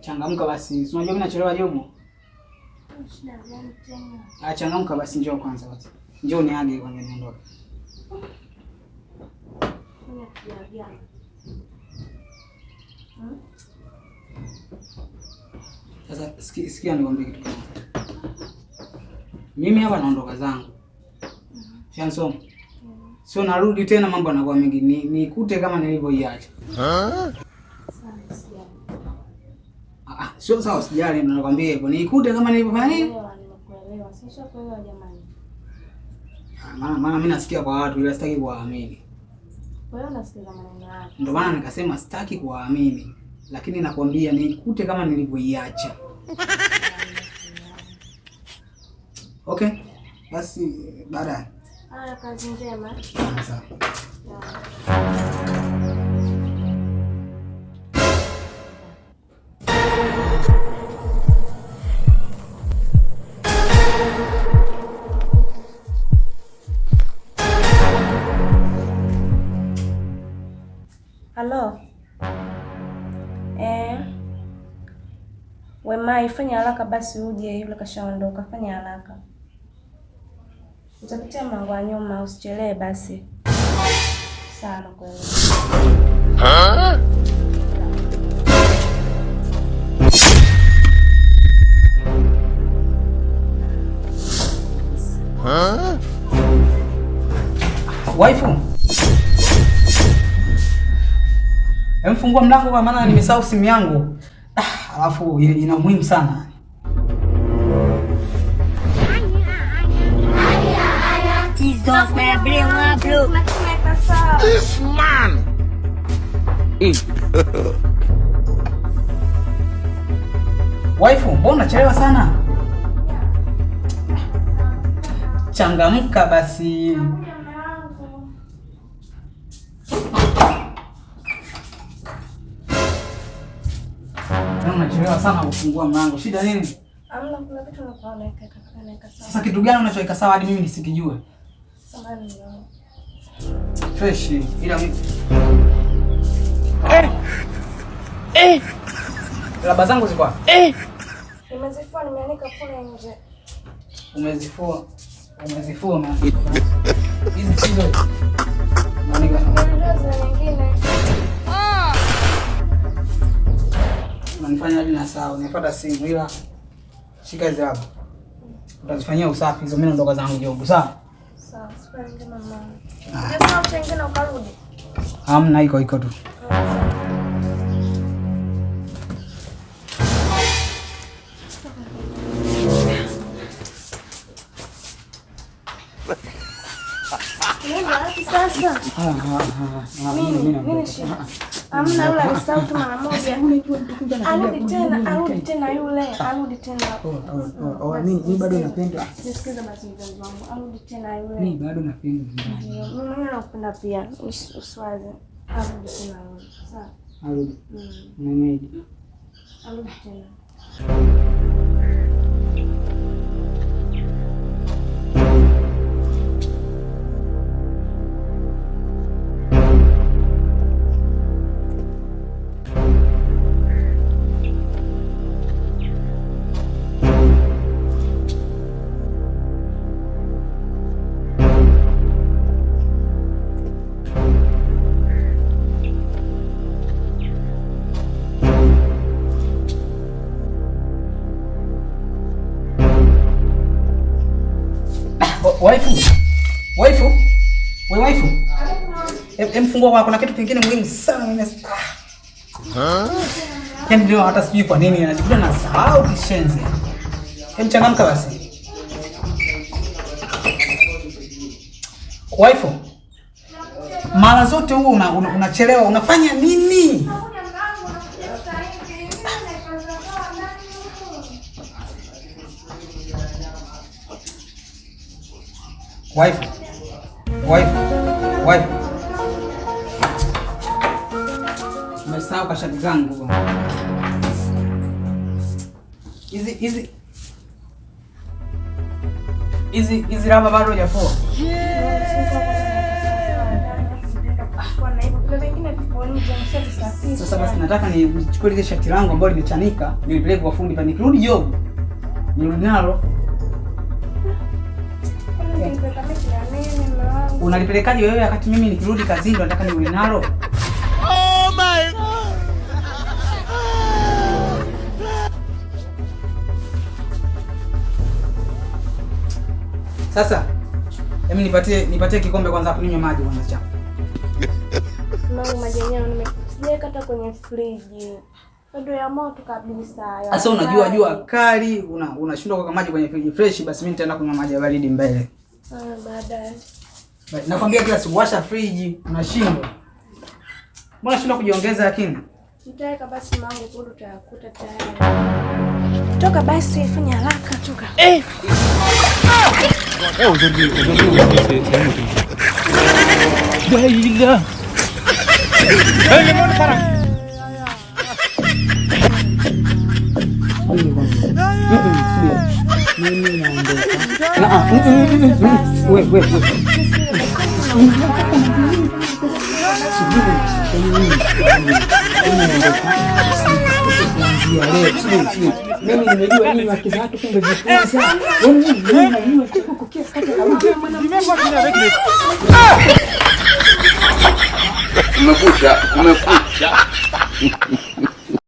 Changamka basi. Unajua mimi nachelewa jomo. Shida gani tena? Changamka basi, njoo kwanza basi. Njoo niage kwanza niondoke. Kuna kitu gani? Sasa sikia nikwambie kitu kimoja. Mimi hapa naondoka zangu. Shansoma. Sio narudi tena, mambo yanakuwa mengi. Nikute kama nilivyoiacha. Sio sawa, sijali, ndo nakwambia hivyo. Nikute kama nilivyofanya nini? Nimekuelewa. Sasa kuelewa jamani. Maana mimi nasikia kwa watu ila sitaki kuwaamini. Wewe unasikia maneno yako. Ndio maana nikasema sitaki kuwaamini. Lakini nakwambia nikute kama nilivyoiacha. Okay. Basi baadaye. Haya, kazi njema. Sawa. Halo. Wema, ifanye haraka basi uje, yule kashaondoka, fanya haraka. Utapitia mlango wa nyuma, usichelewe basi. Sana kweli. Waifu. Fungua mlango kwa maana nimesahau simu yangu. Alafu ina muhimu sana. Jesus, man, bring one blue. This man. Waifu, mbona unachelewa sana? Changamka basi. Unachelewa sana kufungua mlango. Shida nini? Amna, kuna kitu nakuona sawa. Sasa kitu gani unachoweka sawa hadi mimi nisikijue? Samahani leo. Fresh ila mimi. Laba zangu ziko wapi? Nimezifua, nimeanika kule nje. Umezifua na. Hizi chizo. Nanika. Ndio nyingine. Unanifanya hadi na sawa. Nimepata simu ila shika hizo hapa. Utazifanyia usafi hizo, mimi naondoka zangu jobu, sawa? Sawa, sipende mama. Sasa utengena ukarudi. Hamna, iko tu. Sasa. Mimi amna yule alisahau tu mara moja. Arudi tena. Mimi bado napenda. Nisikize basi mpenzi wangu. Arudi tena yule. Mimi bado napenda. Mimi nakupenda pia. Uswaze. Arudi tena yule. Sawa. Arudi. Mwenyeji. Arudi tena. Waifu. Mfungua kwa kuna kitu kingine muhimu sana mimi. Yaani ndio hata sijui kwa nini anajikuta na sahau kishenzi. Changamka basi. Waifu. Mara zote huo unachelewa, unafanya nini? Wife. Umesahau nao kashati zangu bwana. Hizi raba bado hujafua? Sasa basi nataka nichukue ile shati langu ambalo limechanika, nilipeleke kwa fundi pa nikirudi job. Nirudi nalo. Unalipelekaje wewe wakati mimi nikirudi kazini ndo nataka nirudi nalo? Oh my God. Sasa mimi nipatie kikombe kwanza hapo ninywe maji kwanza cha. Mama maji yenyewe nimeweka hata kwenye friji. Ndio ya moto kabisa. Sasa unajua jua kali, unashindwa kuweka maji kwenye friji fresh, basi mimi nitaenda kunywa maji ya baridi mbele. Baadaye. Nakwambia kila siku washa friji, unashindwa. Mbona unashindwa kujiongeza lakini? Nitaweka basi mangu kule utayakuta tayari. Toka basi fanya haraka toka. Baila. Hey, mbona sana? Mimi naondoka. Wewe. Mimi nimejua nini wake zake kumbe vifunza. Wewe unajua chiko kukia kata kama Umekucha.